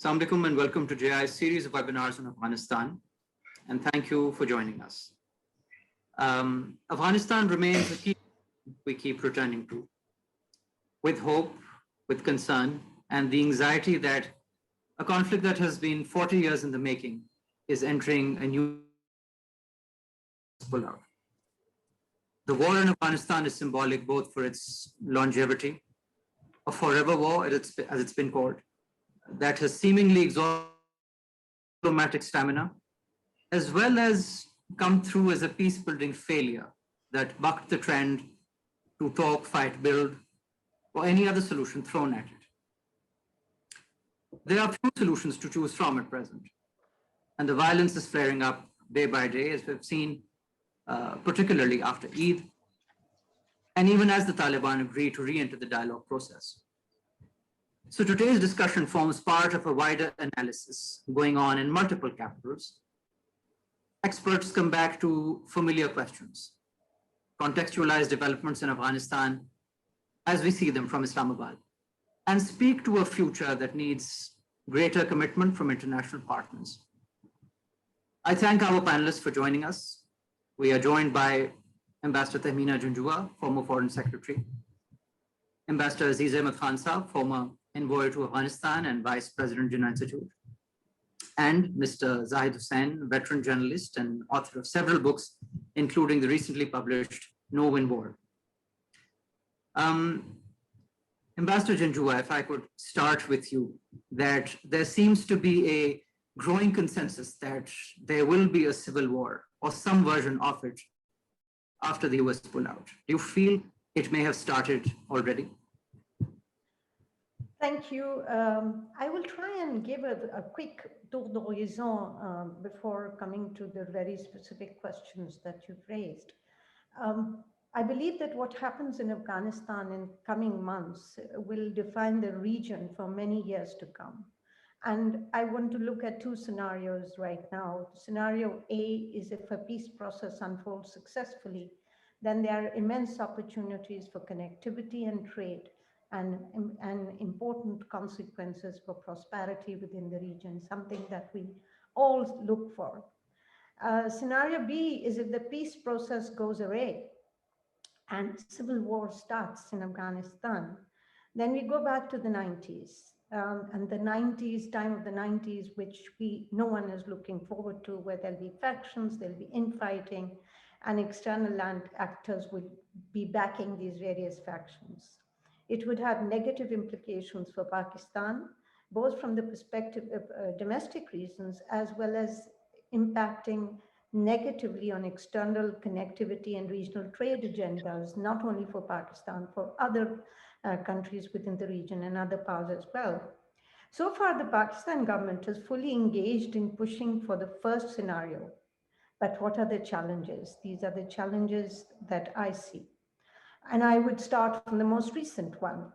Assalamu alaikum and welcome to JI's series of webinars on Afghanistan, and thank you for joining us. Afghanistan remains a key we keep returning to, with hope, with concern, and the anxiety that a conflict that has been 40 years in the making is entering a new pullout. The war in Afghanistan is symbolic both for its longevity, a forever war as it's been called, that has seemingly exhausted diplomatic stamina, as well as come through as a peace-building failure that bucked the trend to talk, fight, build, or any other solution thrown at it. There are few solutions to choose from at present, and the violence is flaring up day by day, as we've seen, particularly after Eid, and even as the Taliban agree to re-enter the dialogue process. So today's discussion forms part of a wider analysis going on in multiple capitals. Experts come back to familiar questions, contextualize developments in Afghanistan as we see them from Islamabad, and speak to a future that needs greater commitment from international partners. I thank our panelists for joining us. We are joined by Ambassador Tehmina, Janjua, former Foreign Secretary, Ambassador Aziz former Envoy to Afghanistan and Vice President Jinnah Institute, and Mr. Zahid Hussain, veteran journalist and author of several books, including the recently published No Win War. Ambassador Janjua, if I could start with you, that there seems to be a growing consensus that there will be a civil war or some version of it after the US pullout. Do you feel it may have started already? Thank you. I will try and give a quick tour d'horizon before coming to the very specific questions that you've raised. I believe that what happens in Afghanistan in coming months will define the region for many years to come. And I want to look at two scenarios right now. Scenario A is if a peace process unfolds successfully, then there are immense opportunities for connectivity and trade and important consequences for prosperity within the region, something that we all look for. Scenario B is if the peace process goes away and civil war starts in Afghanistan, then we go back to the 90s. And the 90s, time of the 90s, which no one is looking forward to, where there'll be factions, there'll be infighting, and external land actors would be backing these various factions. It would have negative implications for Pakistan, both from the perspective of domestic reasons, as well as impacting negatively on external connectivity and regional trade agendas, not only for Pakistan, for other countries within the region and other powers as well. So far, the Pakistan government is fully engaged in pushing for the first scenario. But what are the challenges? These are the challenges that I see. And I would start from the most recent one.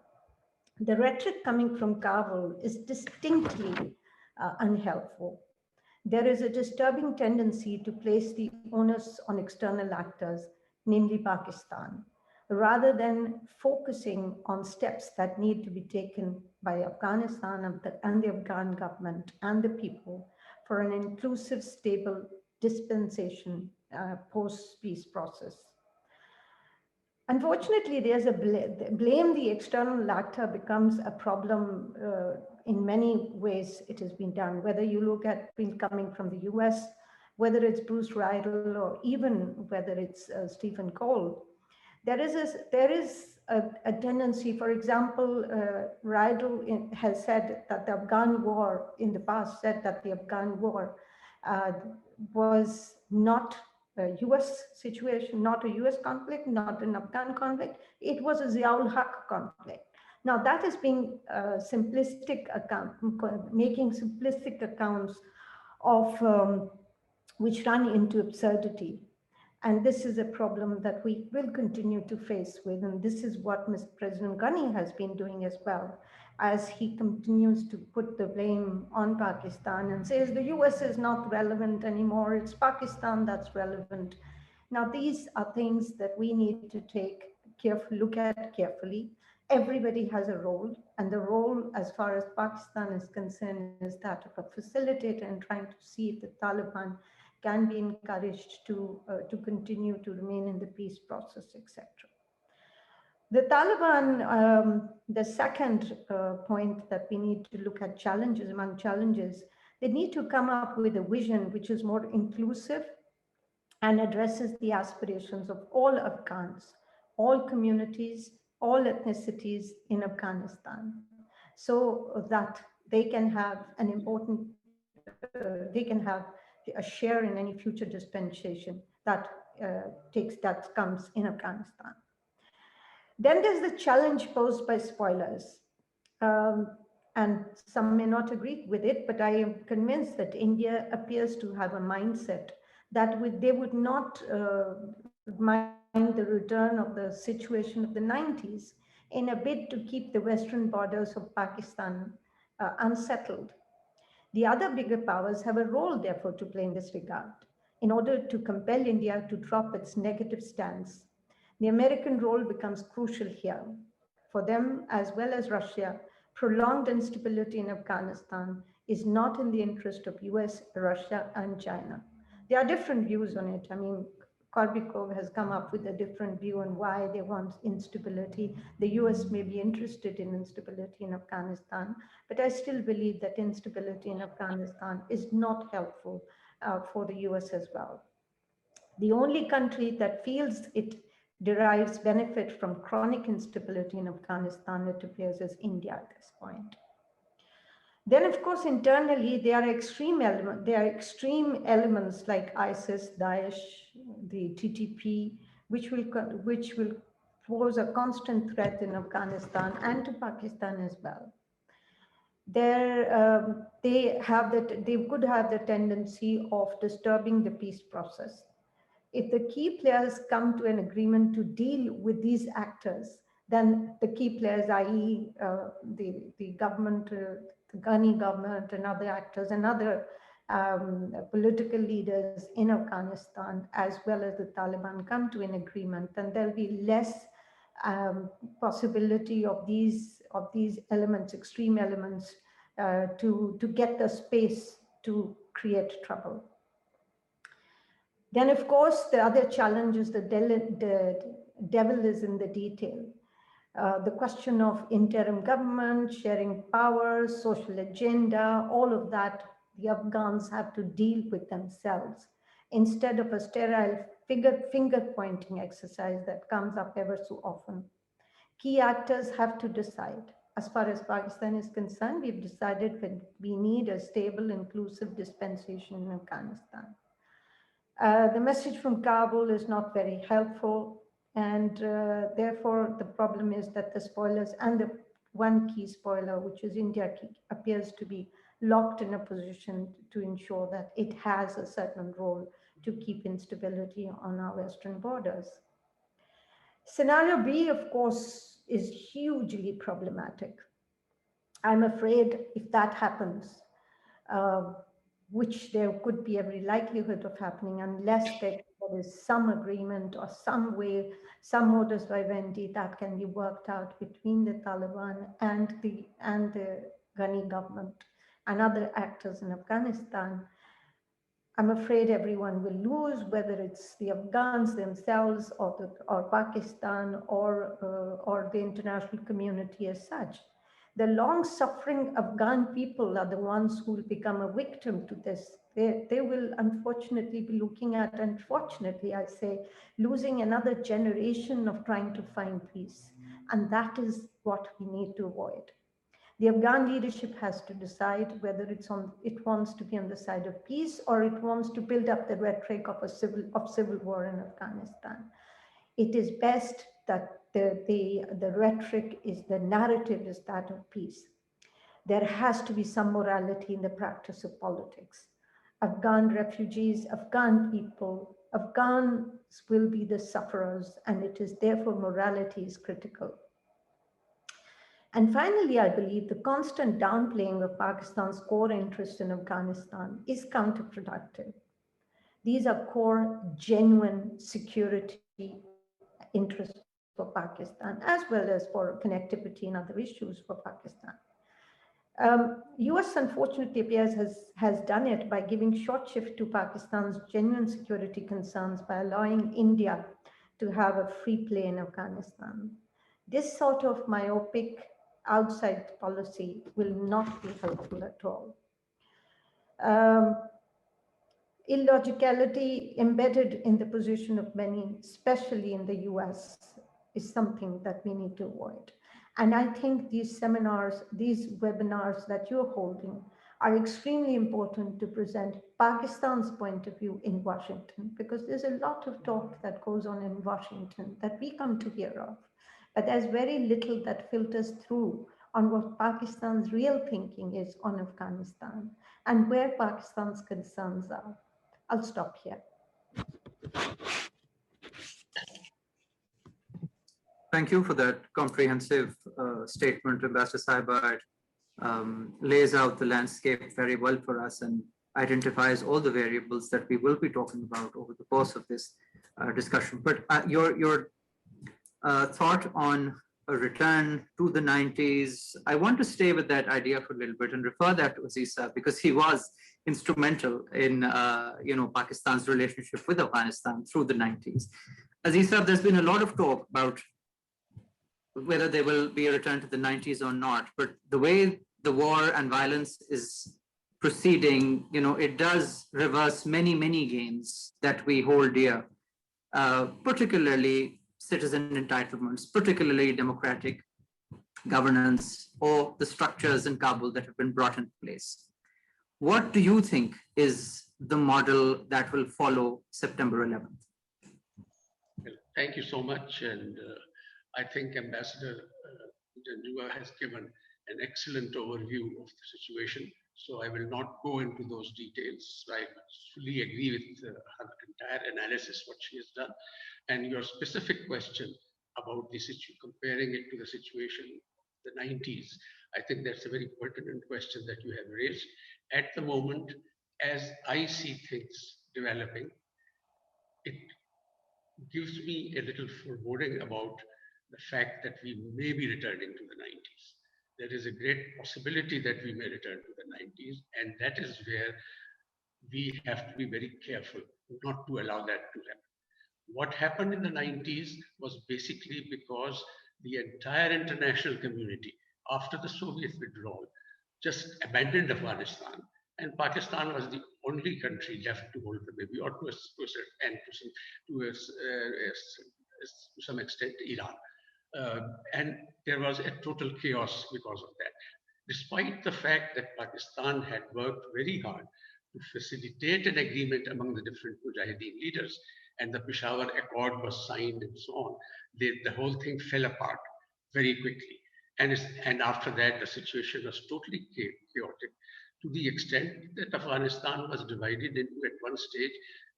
The rhetoric coming from Kabul is distinctly unhelpful. There is a disturbing tendency to place the onus on external actors, namely Pakistan, rather than focusing on steps that need to be taken by Afghanistan and the Afghan government and the people for an inclusive, stable dispensation post-peace process. Unfortunately, there's a blame the external actor becomes a problem in many ways it has been done, whether you look at coming from the US, whether it's Bruce Riedel, or even whether it's Stephen Cole. There is a tendency, for example, Riedel has said that the Afghan war in the past said that the Afghan war was not a US situation, not a US conflict, not an Afghan conflict. It was a Ziaul Haq conflict. Now that is being simplistic account, making simplistic accounts of which run into absurdity. And this is a problem that we will continue to face with. And this is what Mr. President Ghani has been doing as well, as he continues to put the blame on Pakistan and says the US is not relevant anymore, it's Pakistan that's relevant. Now, these are things that we need to look at carefully. everybody has a role, and the role, as far as Pakistan is concerned, is that of a facilitator in trying to see if the Taliban can be encouraged to continue to remain in the peace process, etc. The Taliban, the second point that we need to look at challenges, among challenges, they need to come up with a vision which is more inclusive and addresses the aspirations of all Afghans, all communities, all ethnicities in Afghanistan, so that they can have an important, they can have a share in any future dispensation that that comes in Afghanistan. Then there's the challenge posed by spoilers. And some may not agree with it, but I am convinced that India appears to have a mindset that they would not mind the return of the situation of the 90s in a bid to keep the western borders of Pakistan unsettled. The other bigger powers have a role, therefore, to play in this regard in order to compel India to drop its negative stance. The American role becomes crucial here. For them, as well as Russia, prolonged instability in Afghanistan is not in the interest of US, Russia, and China. There are different views on it. I mean, Korbikov has come up with a different view on why they want instability. The US may be interested in instability in Afghanistan, but I still believe that instability in Afghanistan is not helpful for the US as well. The only country that feels it derives benefit from chronic instability in Afghanistan, it appears, is India at this point. Then, of course, internally, there are extreme elements like ISIS, Daesh, the TTP, which will pose a constant threat in Afghanistan and to Pakistan as well. They could have the tendency of disturbing the peace process. If the key players come to an agreement to deal with these actors, then the key players, i.e. the government, the Ghani government and other actors and other political leaders in Afghanistan, as well as the Taliban, come to an agreement, then there'll be less possibility of these elements, extreme elements, to get the space to create trouble. Then, of course, the other challenge is the devil is in the detail. The question of interim government, sharing powers, social agenda, all of that, the Afghans have to deal with themselves instead of a sterile finger-pointing exercise that comes up ever so often. Key actors have to decide. As far as Pakistan is concerned, we've decided that we need a stable, inclusive dispensation in Afghanistan. The message from Kabul is not very helpful, and therefore the problem is that the spoilers and the one key spoiler, which is India, appears to be locked in a position to ensure that it has a certain role to keep instability on our western borders. Scenario B, of course, is hugely problematic. I'm afraid if that happens, which there could be every likelihood of happening unless there is some agreement or some way, some modus vivendi that can be worked out between the Taliban and the Ghani government and other actors in Afghanistan. I'm afraid everyone will lose, whether it's the Afghans themselves or Pakistan or the international community as such. The long-suffering Afghan people are the ones who will become a victim to this. They will unfortunately be looking at, unfortunately, I say, losing another generation of trying to find peace. And that is what we need to avoid. The Afghan leadership has to decide whether it wants to be on the side of peace or it wants to build up the rhetoric of civil war in Afghanistan. It is best that the rhetoric is, the narrative is that of peace. There has to be some morality in the practice of politics. Afghan refugees, Afghan people, Afghans will be the sufferers, and it is therefore morality is critical. And finally, I believe the constant downplaying of Pakistan's core interest in Afghanistan is counterproductive. These are core, genuine security interests for Pakistan, as well as for connectivity and other issues for Pakistan. US unfortunately appears has done it by giving short shift to Pakistan's genuine security concerns by allowing India to have a free play in Afghanistan. This sort of myopic outside policy will not be helpful at all. Illogicality embedded in the position of many, especially in the US, is something that we need to avoid. And I think these seminars, these webinars that you're holding are extremely important to present Pakistan's point of view in Washington, because there's a lot of talk that goes on in Washington that we come to hear of, but there's very little that filters through on what Pakistan's real thinking is on Afghanistan and where Pakistan's concerns are. I'll stop here. Thank you for that comprehensive statement, Ambassador Sahiba. It lays out the landscape very well for us and identifies all the variables that we will be talking about over the course of this discussion. But your thought on a return to the 90s, I want to stay with that idea for a little bit and refer that to Aziz, because he was instrumental in Pakistan's relationship with Afghanistan through the 90s. Aziz, there's been a lot of talk about whether there will be a return to the 90s or not, but the way the war and violence is proceeding, it does reverse many, many gains that we hold dear, particularly citizen entitlements, particularly democratic governance, or the structures in Kabul that have been brought into place. What do you think is the model that will follow September 11th? Well, thank you so much. And I think Ambassador Janjua has given an excellent overview of the situation. So I will not go into those details. I fully agree with her entire analysis, what she has done. And your specific question about the situation, comparing it to the situation in the 90s, I think that's a very pertinent question that you have raised. At the moment, as I see things developing, it gives me a little foreboding about the fact that we may be returning to the 90s. There is a great possibility that we may return to the 90s, and that is where we have to be very careful not to allow that to happen. What happened in the 90s was basically because the entire international community, after the Soviet withdrawal, just abandoned Afghanistan, and Pakistan was the only country left to hold the baby, or to some extent Iran. And there was a total chaos because of that. Despite the fact that Pakistan had worked very hard to facilitate an agreement among the different Mujahideen leaders, and the Peshawar Accord was signed and so on, the whole thing fell apart very quickly. And after that, the situation was totally chaotic, to the extent that Afghanistan was divided into, at one stage,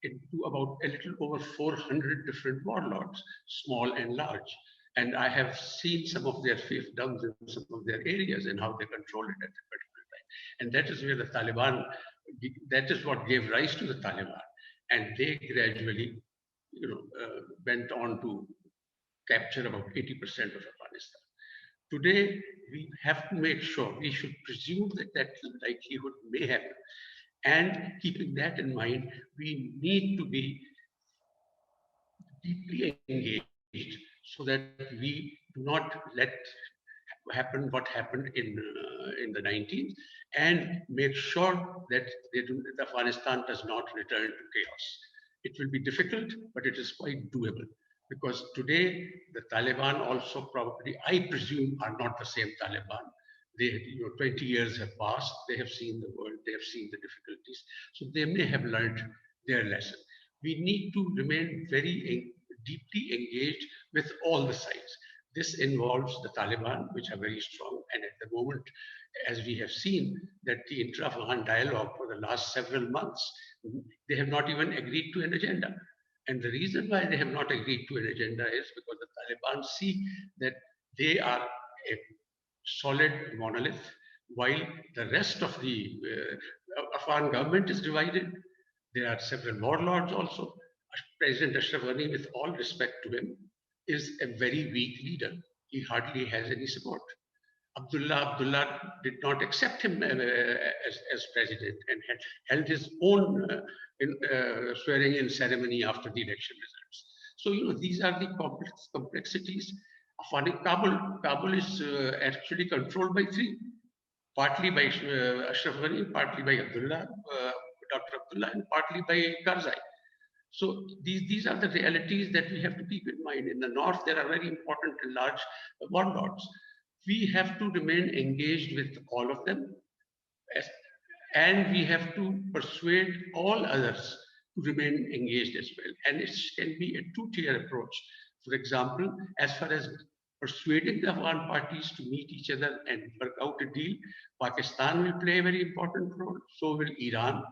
into about a little over 400 different warlords, small and large. And I have seen some of their fiefdoms in some of their areas and how they control it at a particular time. And that is where the Taliban, that is what gave rise to the Taliban. And they gradually, went on to capture about 80% of Afghanistan. Today, we have to make sure, we should presume that that likelihood may happen. And keeping that in mind, we need to be deeply engaged so that we do not let happen what happened in the 90s, and make sure that Afghanistan does not return to chaos. It will be difficult, but it is quite doable. Because today, the Taliban also probably, I presume, are not the same Taliban. They, 20 years have passed, they have seen the world, they have seen the difficulties, so they may have learned their lesson. We need to remain very deeply engaged with all the sides. This involves the Taliban, which are very strong, and at the moment, as we have seen, that the intra-Afghan dialogue for the last several months, they have not even agreed to an agenda. And the reason why they have not agreed to an agenda is because the Taliban see that they are a solid monolith, while the rest of the Afghan government is divided. There are several warlords also. President Ashraf Ghani, with all respect to him, is a very weak leader. He hardly has any support. Abdullah did not accept him as president and had held his own swearing-in ceremony after the election results. So, these are the complexities. Kabul is actually controlled by three, partly by Ashraf Ghani, partly by Dr. Abdullah, and partly by Karzai. So these are the realities that we have to keep in mind. In the north, there are very important and large warlords. We have to remain engaged with all of them, and we have to persuade all others to remain engaged as well. And it can be a two-tier approach. For example, as far as persuading the Afghan parties to meet each other and work out a deal, Pakistan will play a very important role, so will Iran,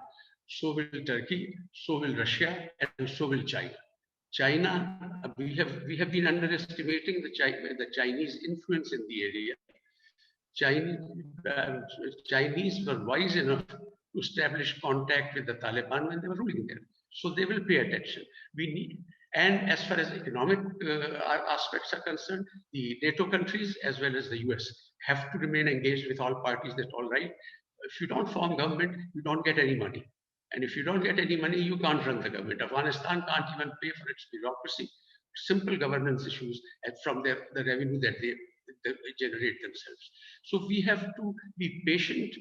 so will Turkey, so will Russia, and so will China. China, we have been underestimating the Chinese influence in the area. Chinese were wise enough to establish contact with the Taliban when they were ruling there. So they will pay attention. And as far as economic aspects are concerned, the NATO countries as well as the US have to remain engaged with all parties. That's all right. If you don't form government, you don't get any money. And if you don't get any money, you can't run the government. Afghanistan can't even pay for its bureaucracy, simple governance issues, and from the revenue that they generate themselves. So we have to be patient,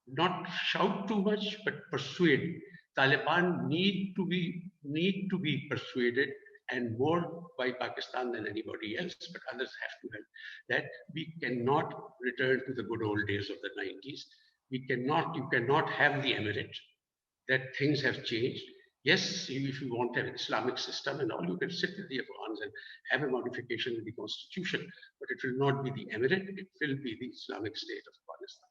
not shout too much, but persuade. Taliban need to be persuaded, and more by Pakistan than anybody else, but others have to help. That we cannot return to the good old days of the 90s. You cannot have the emirate. That things have changed. Yes, if you want an Islamic system and all, you can sit with the Afghans and have a modification in the constitution, but it will not be the emirate, it will be the Islamic State of Afghanistan.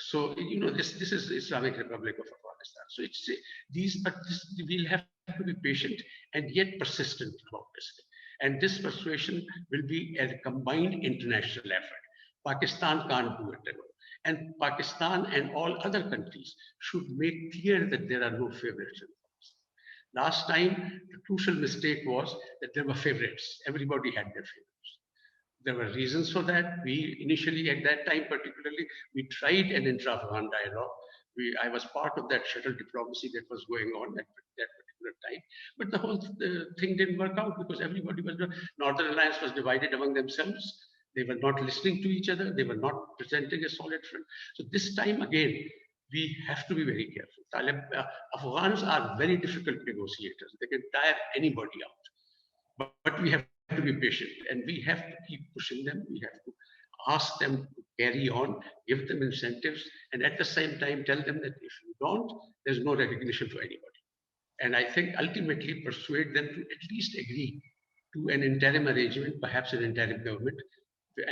So, this is the Islamic Republic of Afghanistan. So we'll have to be patient and yet persistent about this. And this persuasion will be a combined international effort. Pakistan can't do it alone. And Pakistan and all other countries should make clear that there are no favorites in this. Last time, the crucial mistake was that there were favorites. Everybody had their favorites. There were reasons for that. We initially, at that time particularly, we tried an intra-Afghan dialogue. I was part of that shuttle diplomacy that was going on at that particular time. But the whole thing didn't work out because Northern Alliance was divided among themselves. They were not listening to each other. They were not presenting a solid front. So this time again, we have to be very careful. Afghans are very difficult negotiators. They can tire anybody out. But we have to be patient and we have to keep pushing them. We have to ask them to carry on, give them incentives, and at the same time tell them that if you don't, there's no recognition for anybody. And I think ultimately persuade them to at least agree to an interim arrangement, perhaps an interim government,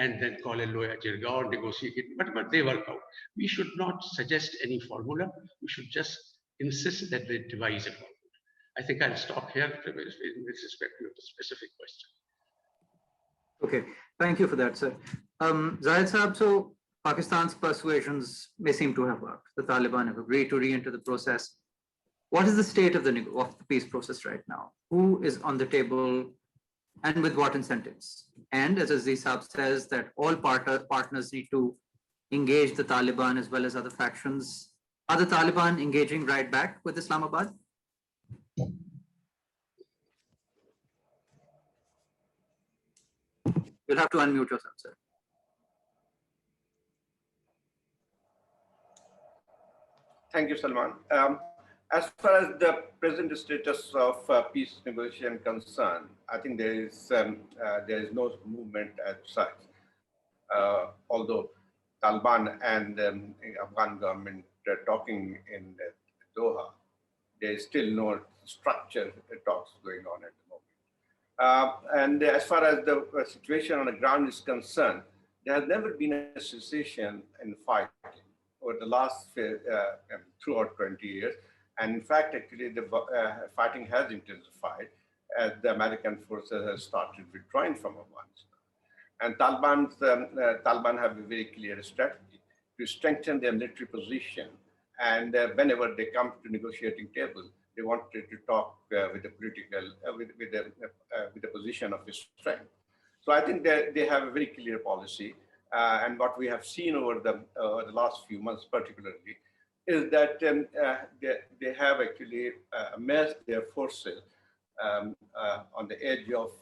and then call a lawyer jirga or negotiate it, but they work out. We should not suggest any formula. We should just insist that they devise a formula. I think I'll stop here with respect to the specific question. Okay, thank you for that, sir. Zahid Saab, so Pakistan's persuasions may seem to have worked. The Taliban have agreed to re-enter the process. What is the state of the peace process right now? Who is on the table and with what incentives? And as Aziz Saab says, that all partners need to engage the Taliban as well as other factions. Are the Taliban engaging right back with Islamabad? You'll have to unmute yourself, sir. Thank you, Salman. As far as the present status of peace negotiation concerned, I think there is no movement as such. Although Taliban and Afghan government are talking in Doha, there is still no structured talks going on at the moment. And as far as the situation on the ground is concerned, there has never been a cessation in fighting over the last throughout 20 years. And in fact, actually, the fighting has intensified as the American forces have started withdrawing from Afghanistan. And Taliban have a very clear strategy to strengthen their military position. And whenever they come to negotiating table, They wanted to talk with the political, with the position of strength. So I think they have a very clear policy. And what we have seen over the last few months particularly is that they have actually amassed their forces on the edge of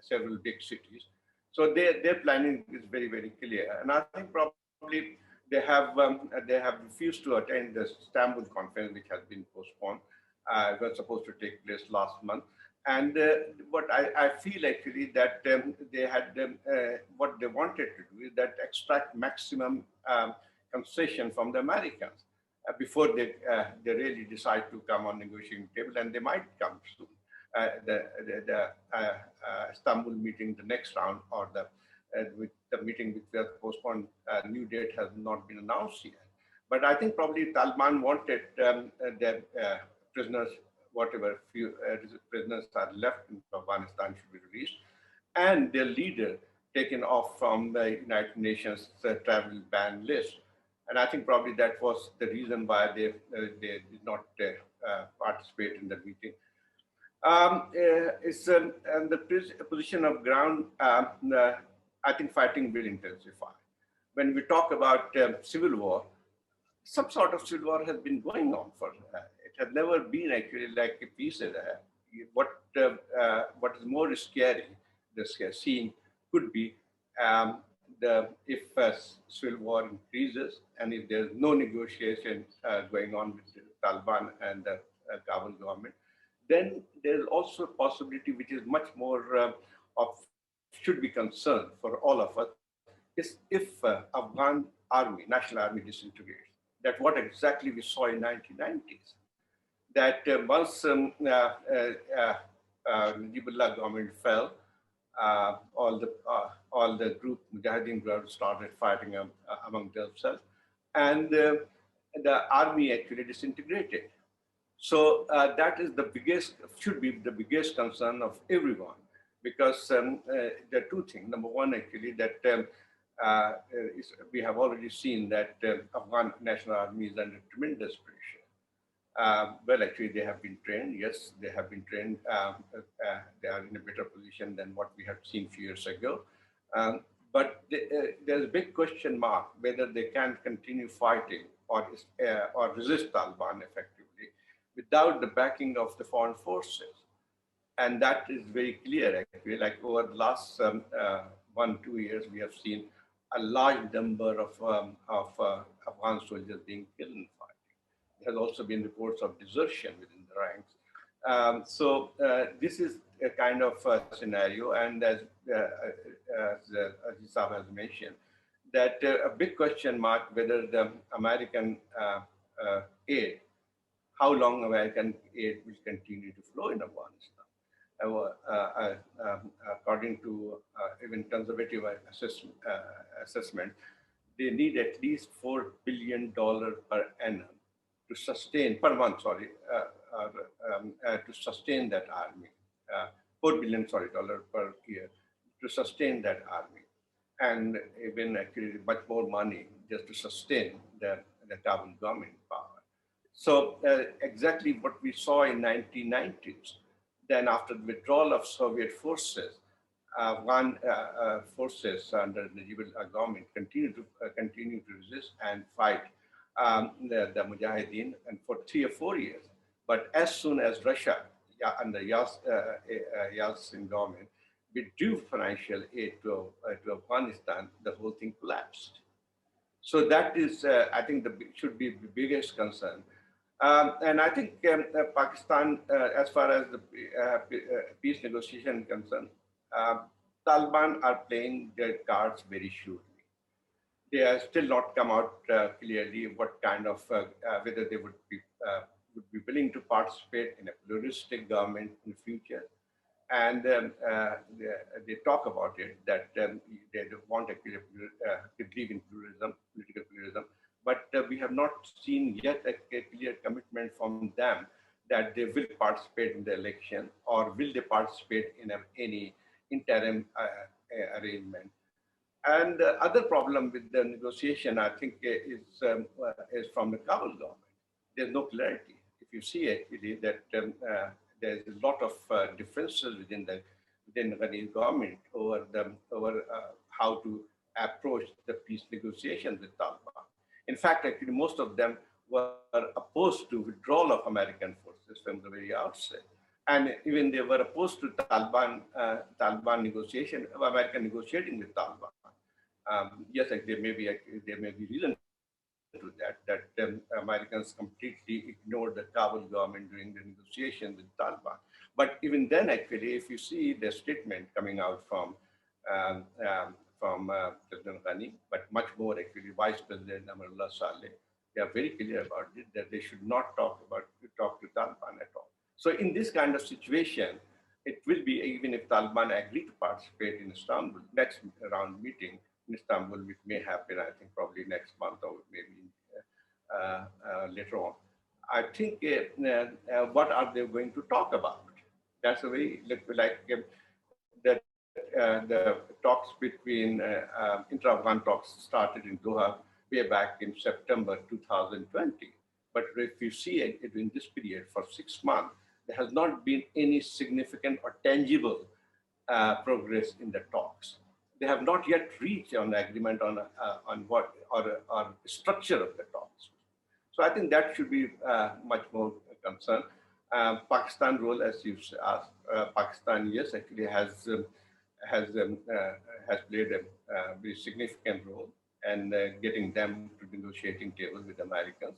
several big cities. So their planning is very, very clear. And I think probably they have refused to attend the Istanbul conference, which has been postponed. It was supposed to take place last month. And what I feel actually that they had what they wanted to do is that extract maximum concession from the Americans before they really decide to come on negotiating table, and they might come soon. The Istanbul meeting, the next round, or with the meeting which was postponed, new date has not been announced yet. But I think probably Taliban wanted their prisoners, whatever few prisoners are left in Afghanistan, should be released, and their leader taken off from the United Nations travel ban list. And I think probably that was the reason why they did not participate in the meeting. And the position of ground, I think fighting will intensify. When we talk about civil war, some sort of civil war has been going on for it has never been actually like a peace. What is more scary, the scene could be if civil war increases and if there's no negotiation going on with the Taliban and the Kabul government, then there's also a possibility which is much more should be concerned for all of us, is if Afghan army, national army disintegrates. That what exactly we saw in 1990s. That once Najibullah government fell, all the group Mujahideen groups started fighting among themselves, and the army actually disintegrated. So that is the biggest, should be the biggest concern of everyone, because there are two things. Number one, actually, that we have already seen that Afghan National Army is under tremendous pressure. Well, actually, they have been trained. Yes, they have been trained. They are in a better position than what we have seen a few years ago. But there's a big question mark whether they can continue fighting or resist Taliban effectively without the backing of the foreign forces. And that is very clear, actually. Like over the last 1-2 years, we have seen a large number of Afghan soldiers being killed in fighting. There has also been reports of desertion within the ranks. So this is a kind of scenario, and as Aziz has mentioned, that a big question mark whether the American aid, how long American aid will continue to flow in Afghanistan. According to even conservative assessment, they need at least $4 billion per annum to sustain, per month, sorry, to sustain that army. $4 billion, dollar per year to sustain that army. And even actually much more money just to sustain the Kabul government power. So exactly what we saw in 1990s, then after the withdrawal of Soviet forces, Afghan forces under the Najibullah government continue to resist and fight the Mujahideen, and for 3 or 4 years. But as soon as Russia, under Yeltsin government, withdrew financial aid to Afghanistan, the whole thing collapsed. So that is, I think, should be the biggest concern. And I think Pakistan, as far as the peace negotiation is concerned, Taliban are playing their cards very shrewdly. They have still not come out clearly what kind of, whether they would be willing to participate in a pluralistic government in the future. And they talk about it, that they want to believe in pluralism, political pluralism. But we have not seen yet a clear commitment from them that they will participate in the election, or will they participate in any interim arrangement. And the other problem with the negotiation, I think, is from the Kabul government. There's no clarity. if you see actually that there's a lot of differences within the Ghani government over how to approach the peace negotiations with Taliban. In fact, actually, most of them were opposed to withdrawal of American forces from the very outset. And even they were opposed to Taliban negotiation, American negotiating with Taliban. Yes, there may be reason to that Americans completely ignored the Kabul government during the negotiations with Taliban. But even then, actually, if you see the statement coming out from President Ghani, but much more actually Vice President Amarullah Saleh, they are very clear about it that they should not talk to Taliban at all. So in this kind of situation, it will be, even if Taliban agree to participate in Istanbul, next round meeting in Istanbul, which may happen, I think probably next month or maybe later on. I think what are they going to talk about? That's a very the talks between intra-Afghan talks started in Doha way back in September 2020. But if you see it in this period for 6 months, there has not been any significant or tangible progress in the talks. They have not yet reached an agreement on what or structure of the talks. So I think that should be much more concern. Pakistan role, as you asked, Pakistan, yes, actually has played a very significant role in getting them to the negotiating table with Americans.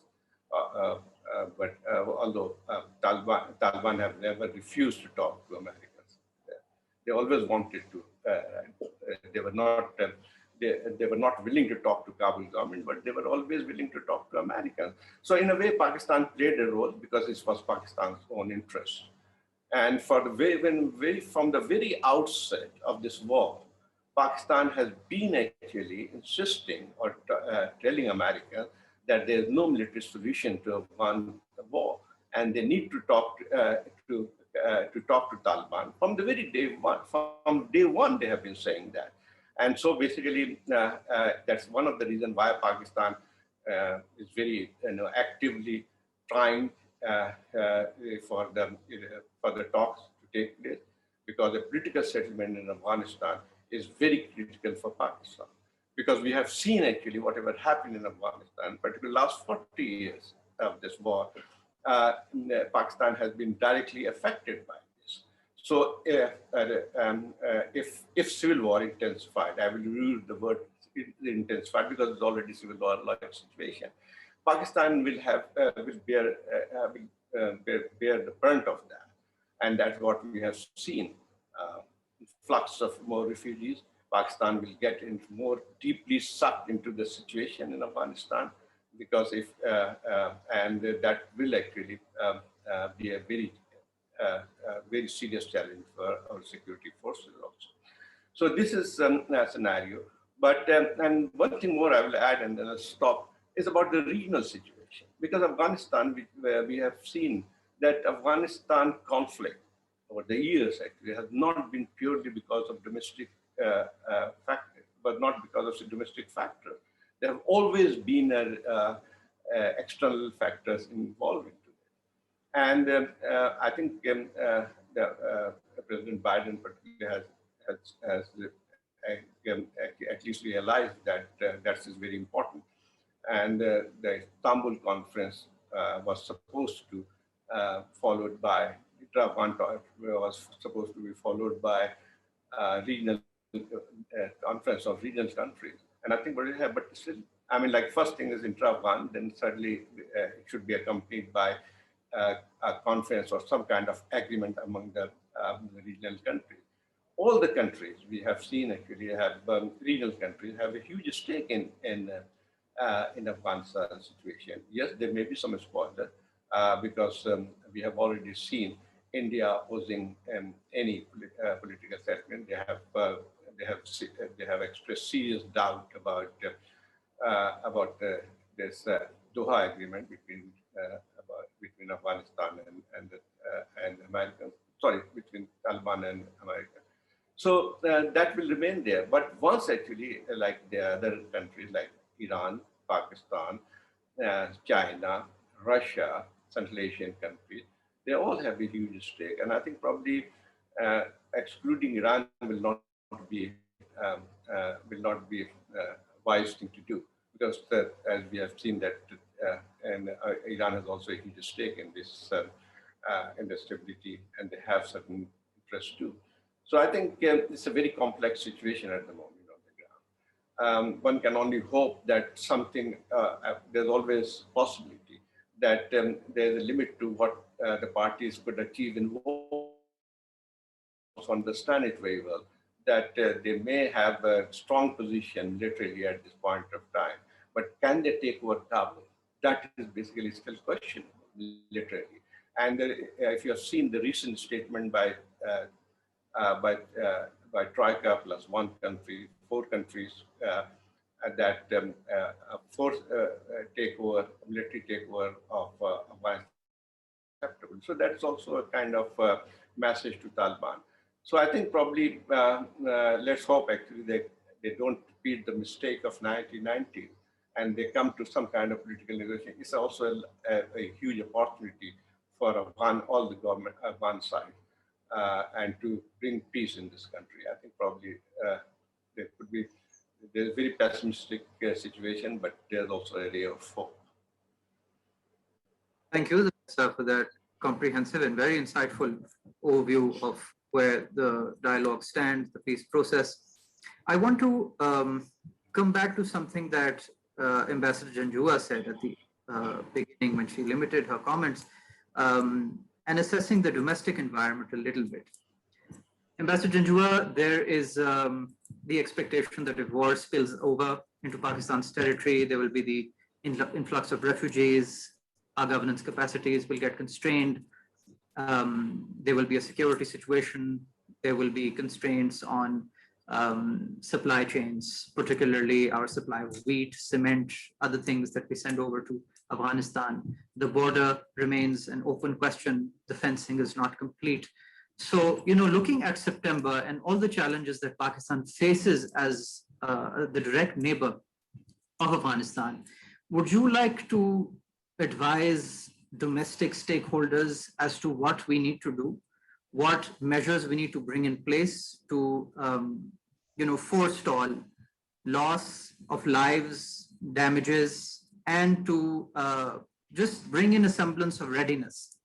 But although Taliban have never refused to talk to Americans, they always wanted to. They were not willing to talk to Kabul government, but they were always willing to talk to Americans. So in a way, Pakistan played a role because it was Pakistan's own interest. And from the very outset of this war, Pakistan has been actually insisting or telling America that there is no military solution to Afghan war, and they need to talk to Taliban from the very day one. From day one, they have been saying that, and so basically that's one of the reasons why Pakistan is very actively trying for the talks to take place, because a political settlement in Afghanistan is very critical for Pakistan. Because we have seen actually whatever happened in Afghanistan, particularly the last 40 years of this war, Pakistan has been directly affected by this. So if civil war intensified, I will use the word intensified because it's already civil war-like situation, Pakistan will bear the brunt of that, and that's what we have seen. Flux of more refugees. Pakistan will get into more deeply sucked into the situation in Afghanistan, because and that will actually be a very serious challenge for our security forces also. So this is a scenario. But and one thing more I will add, and then I'll stop, is about the regional situation. Because Afghanistan, we have seen that Afghanistan conflict over the years actually has not been purely because of domestic factors, but not because of the domestic factor. There have always been external factors involved into it. And I think President Biden particularly has at least realized that that is very important. And the Istanbul conference was supposed to followed by was supposed to be followed by regional conference of regional countries. And I think what we have, but still, I mean, like first thing is intra-Afghan, then certainly it should be accompanied by a conference or some kind of agreement among the regional countries. All the countries we have seen actually have regional countries have a huge stake in Afghanistan situation. Yes, there may be some spoiler because we have already seen India opposing any political settlement. They have expressed serious doubt about this Doha agreement between Afghanistan and America. Sorry, between Taliban and America. So that will remain there. But once actually, like the other countries like Iran, Pakistan, China, Russia, Central Asian countries. They all have a huge stake. And I think probably excluding Iran will not be wise thing to do, because as we have seen that Iran has also a huge stake in this in the stability, and they have certain interests too. So I think it's a very complex situation at the moment on the ground. One can only hope that something, there's always possibility that there's a limit to what the parties could achieve in war. Also understand it very well, that they may have a strong position literally at this point of time, but can they take over Kabul? That is basically still questionable, literally. And if you have seen the recent statement by Troika plus one country, four countries, that forced takeover, military takeover of Afghanistan acceptable. So that's also a kind of message to Taliban. So I think probably let's hope actually they don't repeat the mistake of 1990 and they come to some kind of political negotiation. It's also a huge opportunity for all the government, Afghan side, and to bring peace in this country. I think probably there's a very pessimistic situation, but there's also a ray of hope. Thank you for that comprehensive and very insightful overview of where the dialogue stands, the peace process. I want to come back to something that Ambassador Janjua said at the beginning when she limited her comments, and assessing the domestic environment a little bit. Ambassador Janjua, there is the expectation that if war spills over into Pakistan's territory, there will be the influx of refugees, our governance capacities will get constrained, there will be a security situation, there will be constraints on supply chains, particularly our supply of wheat, cement, other things that we send over to Afghanistan. The border remains an open question, the fencing is not complete. So, looking at September and all the challenges that Pakistan faces as the direct neighbor of Afghanistan, would you like to advise domestic stakeholders as to what we need to do, what measures we need to bring in place to, forestall loss of lives, damages, and to just bring in a semblance of readiness?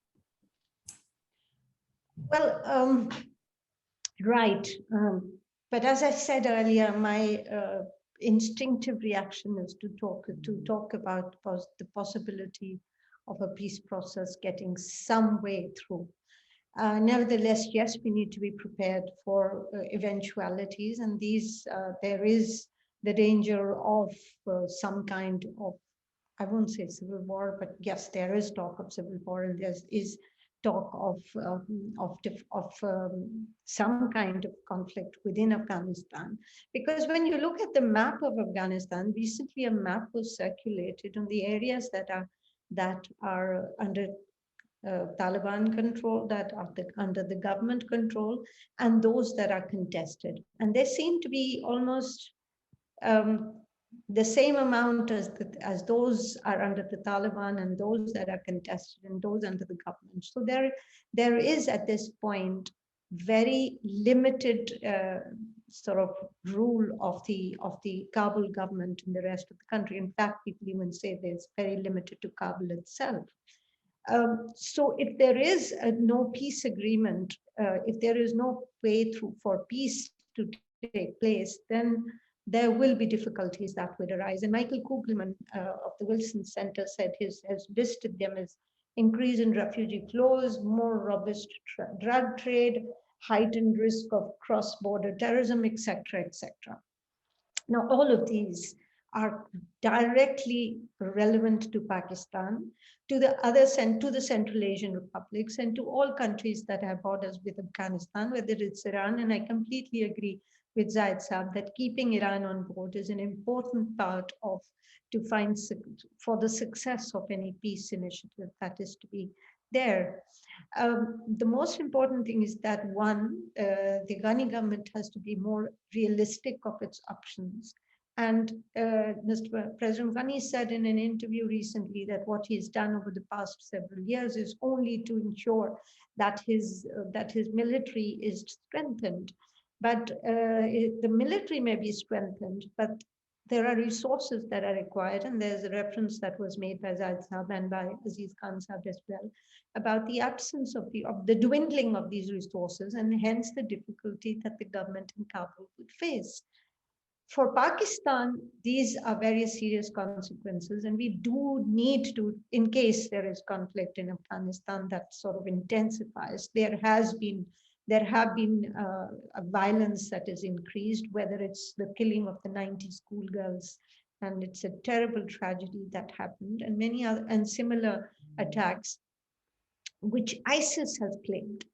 Well, right. But as I said earlier, my instinctive reaction is to talk about the possibility of a peace process getting some way through. Nevertheless, yes, we need to be prepared for eventualities, and there is the danger of some kind of, I won't say civil war, but yes, there is talk of civil war, and there is talk of some kind of conflict within Afghanistan. Because when you look at the map of Afghanistan, recently a map was circulated on the areas that are under Taliban control, that are under the government control, and those that are contested. And they seem to be almost the same amount as those are under the Taliban, and those that are contested, and those under the government. So there is at this point very limited sort of rule of the Kabul government in the rest of the country. In fact, people even say there's very limited to Kabul itself. So if there is no peace agreement, if there is no way through for peace to take place, then there will be difficulties that would arise. And Michael Kugelman of the Wilson Center said has listed them as increase in refugee flows, more robust drug trade, heightened risk of cross-border terrorism, etc., etc. Now, all of these are directly relevant to Pakistan, to the Central Asian republics, and to all countries that have borders with Afghanistan, whether it's Iran. And I completely agree with Zahid Saab that keeping Iran on board is an important part for the success of any peace initiative that is to be there. The most important thing is that the Ghani government has to be more realistic of its options And Mr. President Ghani said in an interview recently that what he's done over the past several years is only to ensure that his military is strengthened. But the military may be strengthened, but there are resources that are required. And there's a reference that was made by Zahid and by Aziz Khan Sahab as well about the absence of the dwindling of these resources, and hence the difficulty that the government in Kabul would face. For Pakistan, these are very serious consequences, and we do need to, in case there is conflict in Afghanistan that sort of intensifies, there have been a violence that is increased, whether it's the killing of the 90 schoolgirls, and it's a terrible tragedy that happened, and many other and similar attacks, which ISIS has claimed.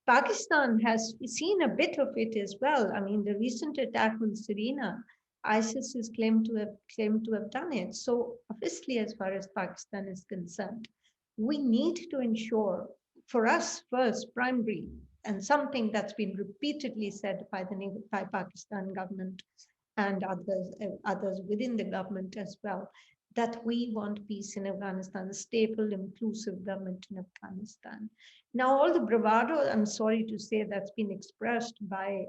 Pakistan has seen a bit of it as well. I mean, the recent attack on Serena, ISIS is claimed to have done it. So obviously, as far as Pakistan is concerned, we need to ensure, for us first, primary, and something that's been repeatedly said by Pakistan government and others within the government as well, that we want peace in Afghanistan, a stable, inclusive government in Afghanistan. Now, all the bravado, I'm sorry to say, that's been expressed by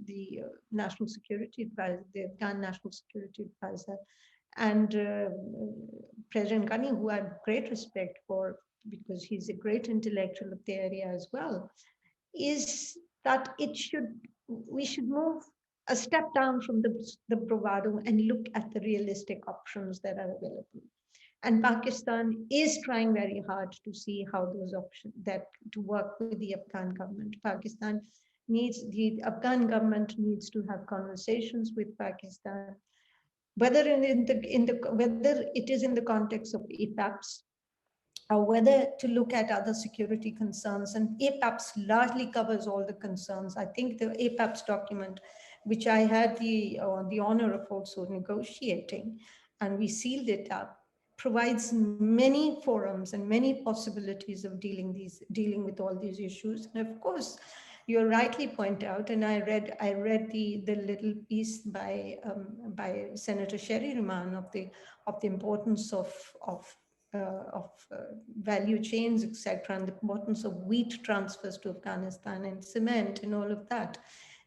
the National Security Advisor, the Afghan National Security Advisor, and President Ghani, who I have great respect for because he's a great intellectual of the area as well, is that we should move a step down from the bravado and look at the realistic options that are available. And Pakistan is trying very hard to see how those options, to work with the Afghan government. The Afghan government needs to have conversations with Pakistan, whether it is in the context of APAPs, or whether to look at other security concerns. And APAPs largely covers all the concerns. I think the APAPs document, which I had the honor of also negotiating, and we sealed it up, provides many forums and many possibilities of dealing with all these issues. And of course, you rightly point out, and I read the little piece by Senator Sherry Rahman of the importance of value chains, etc., and the importance of wheat transfers to Afghanistan and cement and all of that.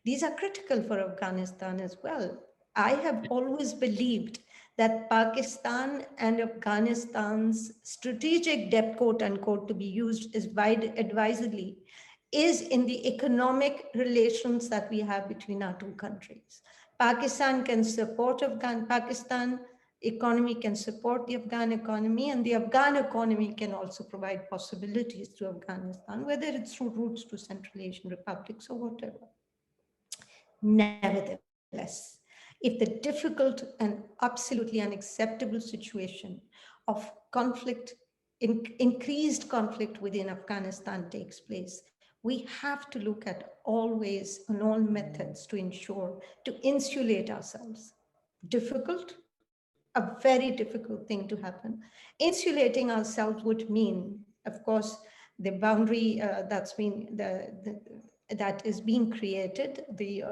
These are critical for Afghanistan as well. I have always believed that Pakistan and Afghanistan's strategic debt, quote unquote, to be used as advisedly, is in the economic relations that we have between our two countries. Pakistan can support Pakistan economy can support the Afghan economy, and the Afghan economy can also provide possibilities to Afghanistan, whether it's through routes to Central Asian republics or whatever. Nevertheless, if the difficult and absolutely unacceptable situation of conflict, increased conflict within Afghanistan takes place, we have to look at all ways and all methods to ensure, to insulate ourselves. Difficult, a very difficult thing to happen. Insulating ourselves would mean, of course, the boundary that is being created, the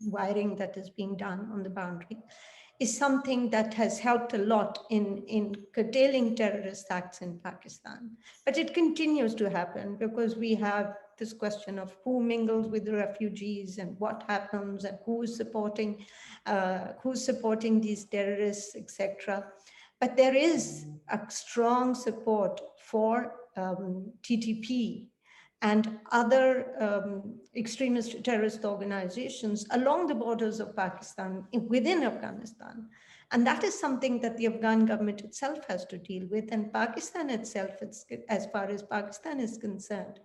wiring that is being done on the boundary, is something that has helped a lot in curtailing terrorist acts in Pakistan. But it continues to happen because we have this question of who mingles with the refugees and what happens and who's supporting these terrorists, etc. But there is a strong support for TTP and other extremist terrorist organizations along the borders of Pakistan, within Afghanistan. And that is something that the Afghan government itself has to deal with, and Pakistan itself, as far as Pakistan is concerned.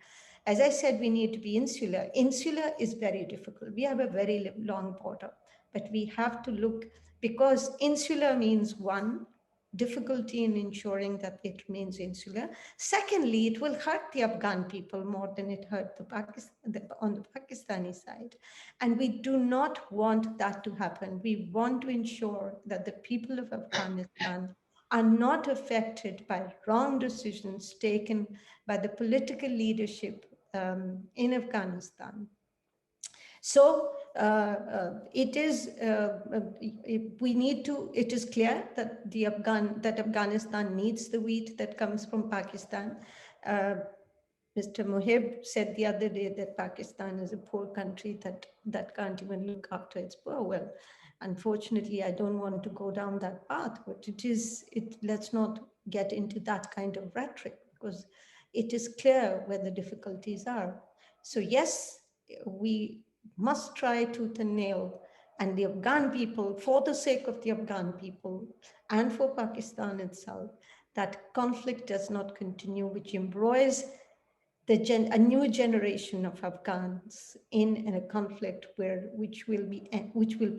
As I said, we need to be insular. Insular is very difficult. We have a very long border, but we have to look, because insular means, one, difficulty in ensuring that it remains insular. Secondly, it will hurt the Afghan people more than it hurt on the Pakistani side. And we do not want that to happen. We want to ensure that the people of Afghanistan are not affected by wrong decisions taken by the political leadership in Afghanistan. So it is it is clear that that Afghanistan needs the wheat that comes from Pakistan. Mr. Mohib said the other day that Pakistan is a poor country that can't even look after its poor. Well, unfortunately, I don't want to go down that path, but let's not get into that kind of rhetoric, because it is clear where the difficulties are. So yes, we must try tooth and nail, and the Afghan people, for the sake of the Afghan people and for Pakistan itself, that conflict does not continue, which embroils a new generation of Afghans in a conflict which will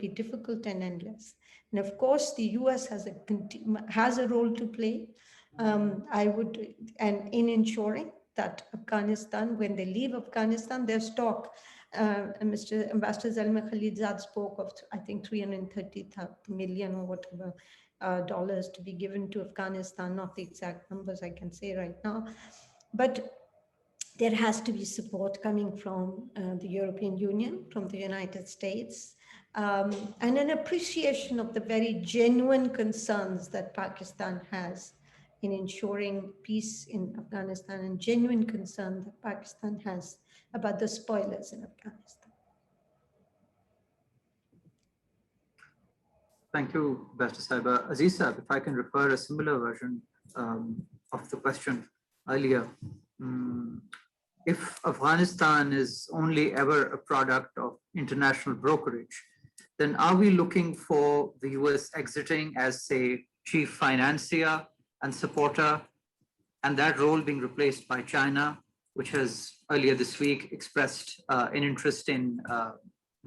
be difficult and endless. And of course, the US has a role to play. And in ensuring that Afghanistan, when they leave Afghanistan, their stock. Mr. Ambassador Zalmay Khalilzad spoke of, I think, 330 million or whatever dollars to be given to Afghanistan. Not the exact numbers I can say right now, but there has to be support coming from the European Union, from the United States, and an appreciation of the very genuine concerns that Pakistan has in ensuring peace in Afghanistan, and genuine concern that Pakistan has about the spoilers in Afghanistan. Thank you, Ambassador Saiba. Aziz Sahib, if I can refer a similar version of the question earlier. If Afghanistan is only ever a product of international brokerage, then are we looking for the US exiting as, say, chief financier and supporter, and that role being replaced by China, which has earlier this week expressed an interest in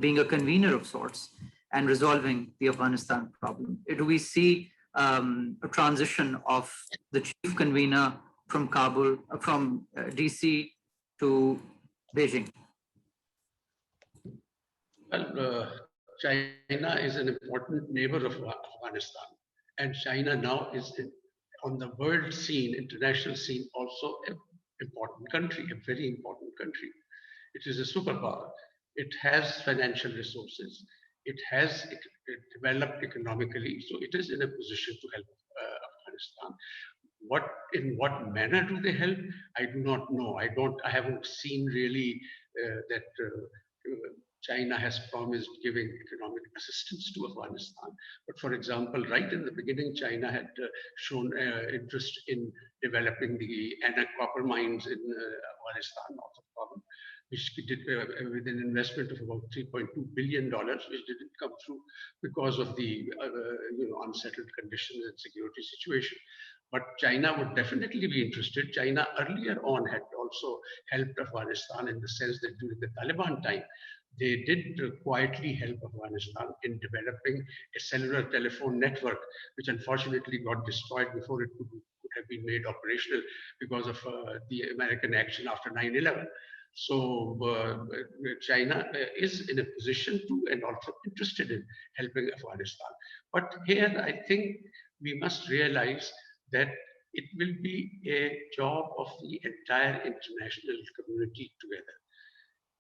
being a convener of sorts and resolving the Afghanistan problem? Do we see a transition of the chief convener from Kabul, from DC to Beijing? Well, China is an important neighbor of Afghanistan, and China now is on the world scene, international scene, also an important country, a very important country. It is a superpower. It has financial resources. It has developed economically, so it is in a position to help Afghanistan. In what manner do they help? I do not know. I haven't seen really that China has promised giving economic assistance to Afghanistan. But for example, right in the beginning, China had shown interest in developing the Anak copper mines in Afghanistan, north of Kabul, which did with an investment of about $3.2 billion, which didn't come through because of the unsettled conditions and security situation. But China would definitely be interested. China earlier on had also helped Afghanistan in the sense that during the Taliban time, they did quietly help Afghanistan in developing a cellular telephone network, which unfortunately got destroyed before it could have been made operational because of the American action after 9/11. So China is in a position to and also interested in helping Afghanistan. But here I think we must realize that it will be a job of the entire international community together.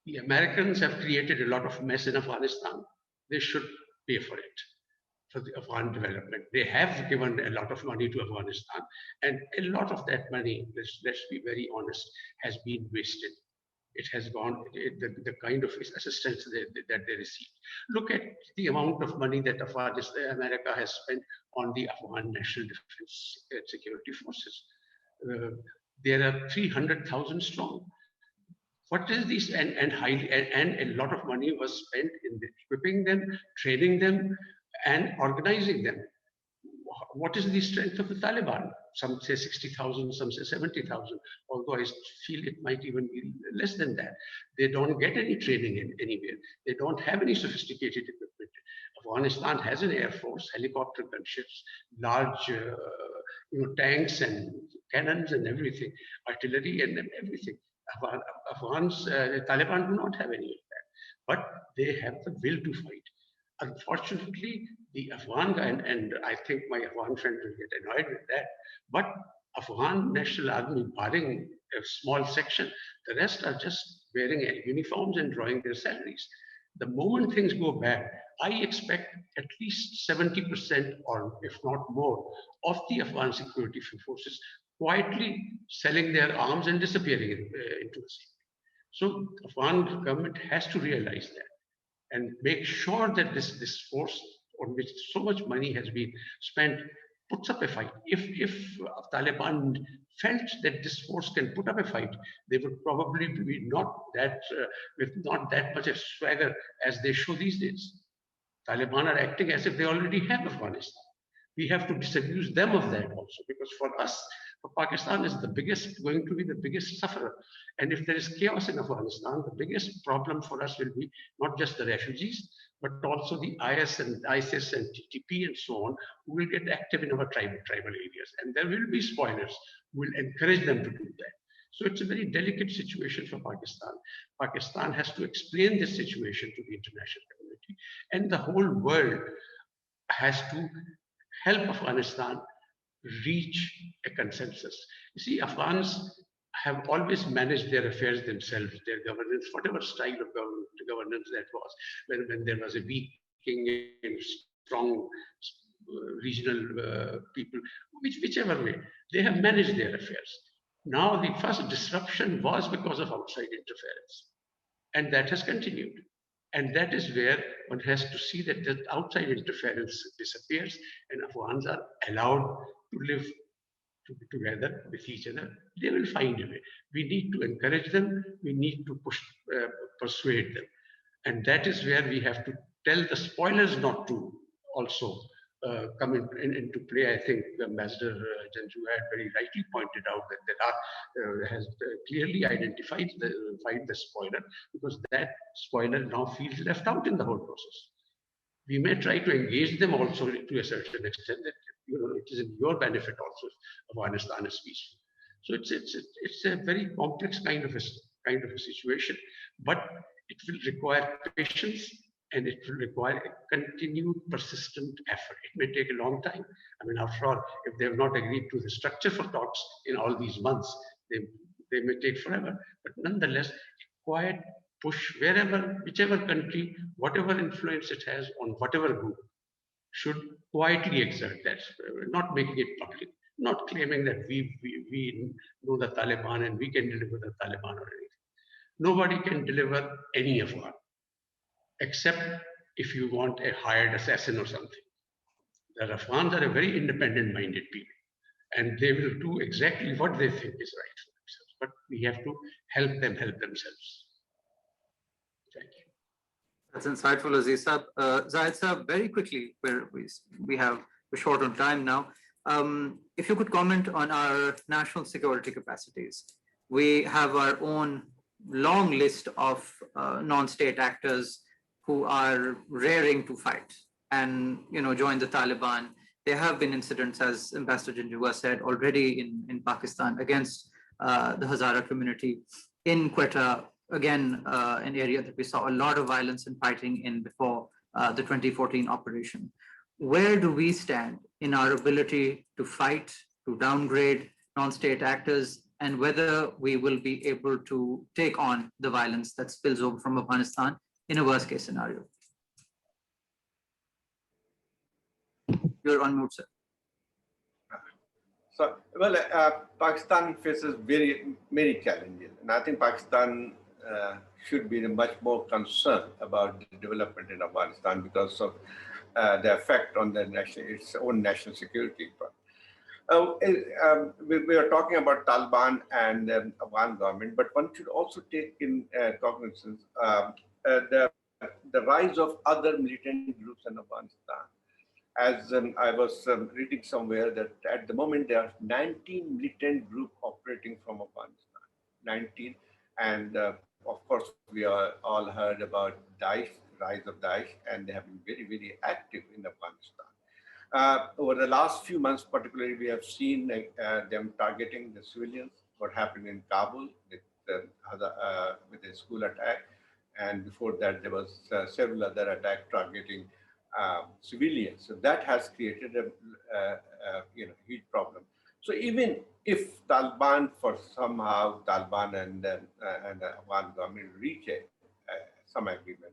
The Americans have created a lot of mess in Afghanistan. They should pay for it, for the Afghan development. They have given a lot of money to Afghanistan, and a lot of that money, let's be very honest, has been wasted. It has gone, the kind of assistance that they received. Look at the amount of money that America has spent on the Afghan National Defense Security Forces. There are 300,000 strong. What is this? And a lot of money was spent in equipping them, training them, and organizing them. What is the strength of the Taliban? Some say 60,000, some say 70,000, although I feel it might even be less than that. They don't get any training anywhere. They don't have any sophisticated equipment. Afghanistan has an air force, helicopter gunships, large tanks and cannons and everything, artillery and everything. The Taliban do not have any of that, but they have the will to fight. Unfortunately, the Afghan guy, and I think my Afghan friend will get annoyed with that, but Afghan National Army, barring a small section, the rest are just wearing uniforms and drawing their salaries. The moment things go bad, I expect at least 70% or if not more of the Afghan security forces quietly selling their arms and disappearing into the sea. So Afghan government has to realize that and make sure that this force on which so much money has been spent puts up a fight. If Taliban felt that this force can put up a fight, they would probably be not that with not that much of swagger as they show these days. Taliban are acting as if they already have Afghanistan. We have to disabuse them of that also, because for us, for Pakistan is going to be the biggest sufferer. And if there is chaos in Afghanistan, the biggest problem for us will be not just the refugees, but also the IS and ISIS and TTP and so on, who will get active in our tribal areas. And there will be spoilers who will encourage them to do that. So it's a very delicate situation for Pakistan. Pakistan has to explain this situation to the international community, and the whole world has to help Afghanistan reach a consensus. You see, Afghans have always managed their affairs themselves, their governance, whatever style of governance that was, when there was a weak king and strong regional people, whichever way, they have managed their affairs. Now, the first disruption was because of outside interference, and that has continued. And that is where one has to see that the outside interference disappears and Afghans are allowed to live together with each other. They will find a way. We need to encourage them. We need to persuade them. And that is where we have to tell the spoilers not to also come into play. I think Ambassador Janjua had very rightly pointed out that there has clearly identified the spoiler, because that spoiler now feels left out in the whole process. We may try to engage them also to a certain extent that it is in your benefit also if Afghanistan is peaceful. So it's a very complex kind of a situation, but it will require patience. And it will require a continued, persistent effort. It may take a long time. I mean, after all, if they have not agreed to the structure for talks in all these months, they may take forever. But nonetheless, a quiet push whichever country, whatever influence it has on whatever group, should quietly exert that, not making it public, not claiming that we know the Taliban and we can deliver the Taliban or anything. Nobody can deliver any Afghan, except if you want a hired assassin or something. The Afghans are a very independent-minded people, and they will do exactly what they think is right for themselves. But we have to help them help themselves. Thank you. That's insightful, Aziz Sahab. Zahid Sahab, very quickly, we're short on time now. If you could comment on our national security capacities. We have our own long list of non-state actors who are raring to fight and join the Taliban. There have been incidents, as Ambassador Janjua said, already in Pakistan against the Hazara community. In Quetta, again, an area that we saw a lot of violence and fighting in before the 2014 operation. Where do we stand in our ability to fight, to downgrade non-state actors, and whether we will be able to take on the violence that spills over from Afghanistan in a worst case scenario? You're on mute, sir. So, well, Pakistan faces many challenges, and I think Pakistan should be much more concerned about the development in Afghanistan because of the effect on its own national security. We are talking about Taliban and Afghan government, but one should also take in cognizance the rise of other militant groups in Afghanistan. As I was reading somewhere that at the moment there are 19 militant groups operating from Afghanistan, 19. And of course, we all heard about Daesh, rise of Daesh, and they have been very, very active in Afghanistan. Over the last few months, particularly, we have seen them targeting the civilians, what happened in Kabul with the school attack. And before that, there was several other attacks targeting civilians. So that has created a huge problem. So even if Taliban and the Afghan government reach some agreement,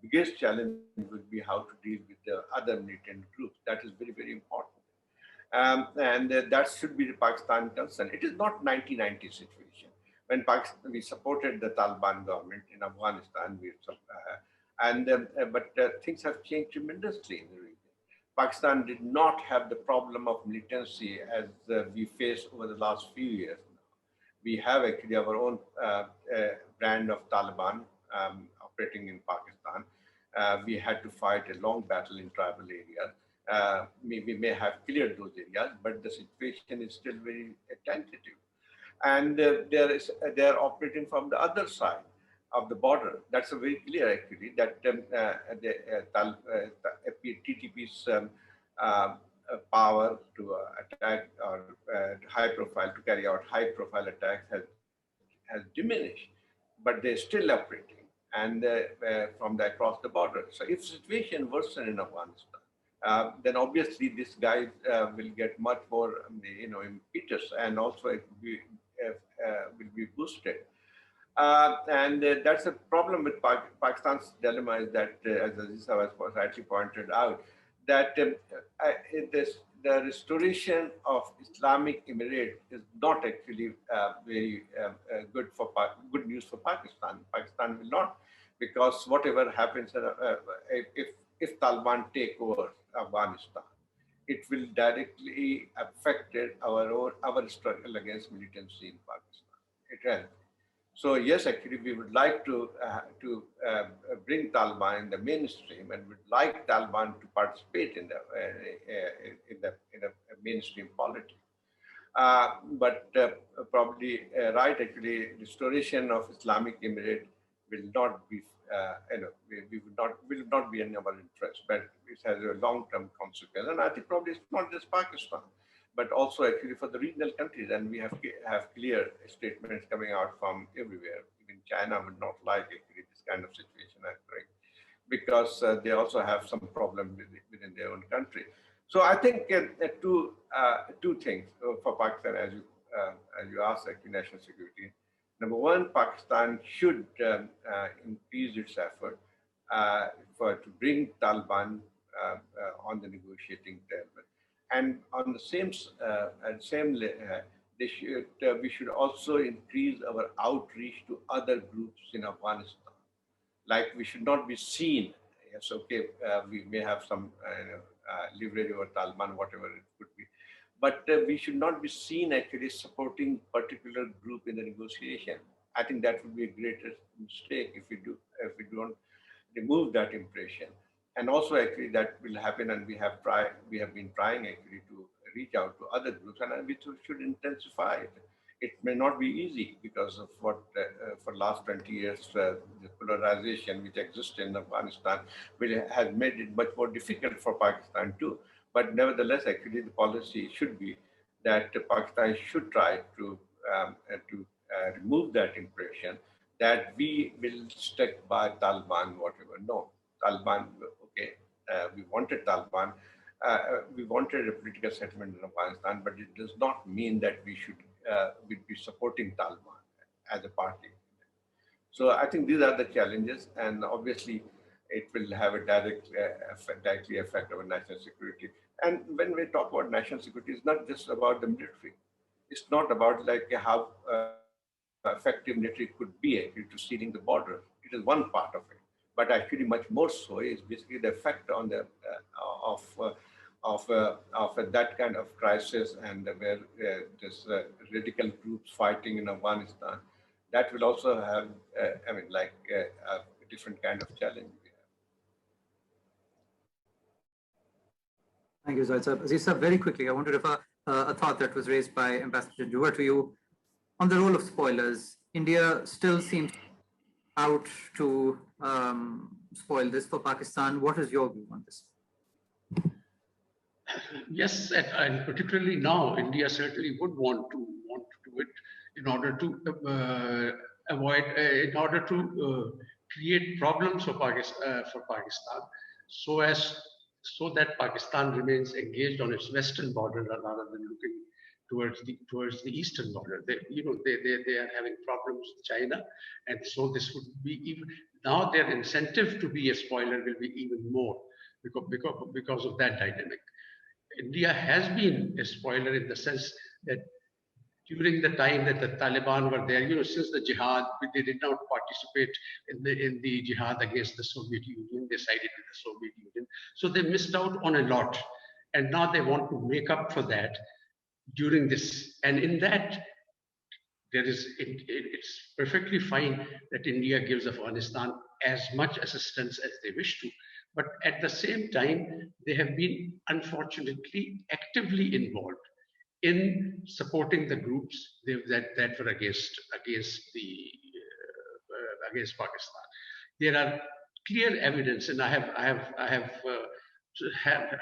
biggest challenge will be how to deal with the other militant groups. That is very, very important. That should be the Pakistan concern. It is not 1990 situation. When we supported the Taliban government in Afghanistan, but things have changed tremendously in the region. Pakistan did not have the problem of militancy as we face over the last few years now. We have actually our own brand of Taliban operating in Pakistan. We had to fight a long battle in tribal areas. We may have cleared those areas, but the situation is still very tentative. And they are operating from the other side of the border. That's a very clear, actually, that TTP's power to attack or to carry out high-profile attacks has diminished, but they're still operating and from across the border. So if the situation worsens in Afghanistan, then obviously this guy will get much more, impetus, and also it will be boosted. That's a problem with Pakistan's dilemma, is that, as Aziz has rightly pointed out, that the restoration of Islamic Emirate is not actually very good news for Pakistan. Pakistan will not, because whatever happens, if Taliban take over Afghanistan, it will directly affect our struggle against militancy in Pakistan. It will. So yes, actually, we would like to bring Taliban in the mainstream, and would like Taliban to participate in the mainstream politics. But probably actually, restoration of Islamic Emirate will not be, will not be in our interest, but it has a long-term consequence. And I think probably it's not just Pakistan, but also actually for the regional countries. And we have clear statements coming out from everywhere. Even China would not like actually this kind of situation occurring, because they also have some problem within their own country. So I think two things for Pakistan, as you asked, actually, national security. Number one, Pakistan should increase its effort to bring Taliban on the negotiating table. And on the we should also increase our outreach to other groups in Afghanistan. Like, we should not be seen, yes, okay, we may have some leverage over Taliban, whatever it could be, but we should not be seen actually supporting particular group in the negotiation. I think that would be a greater mistake if we don't remove that impression. And also, actually, that will happen, and we have been trying actually to reach out to other groups, and we should intensify it. It may not be easy because of what for last 20 years the polarization which exists in Afghanistan has made it much more difficult for Pakistan too. But nevertheless, actually, the policy should be that Pakistan should try to remove that impression that we will stick by Taliban, whatever. No, Taliban. Okay, we wanted Taliban. We wanted a political settlement in Afghanistan, but it does not mean that we should be supporting Taliban as a party. So I think these are the challenges, and obviously it will have a directly affect our national security. And when we talk about national security, it's not just about the military. It's not about like how effective military could be actually to sealing the border. It is one part of it. But actually, much more so is basically the effect on the of that kind of crisis, and where this radical groups fighting in Afghanistan. That will also have, a different kind of challenge. Thank you, Zahid. Aziz, very quickly, I want to refer a thought that was raised by Ambassador Janjua to you on the role of spoilers. India still seems out to spoil this for Pakistan. What is your view on this? Yes, and particularly now, India certainly would want to do it in order to in order to create problems for Pakistan, so that Pakistan remains engaged on its western border rather than looking towards the eastern border. They are having problems with China, and so this would be even now their incentive to be a spoiler will be even more because of that dynamic. India has been a spoiler in the sense that during the time that the Taliban were there, since the jihad, they did not participate in the jihad against the Soviet Union. They sided with the Soviet Union, so they missed out on a lot, and now they want to make up for that during this. And in that, it's perfectly fine that India gives Afghanistan as much assistance as they wish to, but at the same time, they have been unfortunately actively involved in supporting the groups that were against Pakistan. There are clear evidence, and I have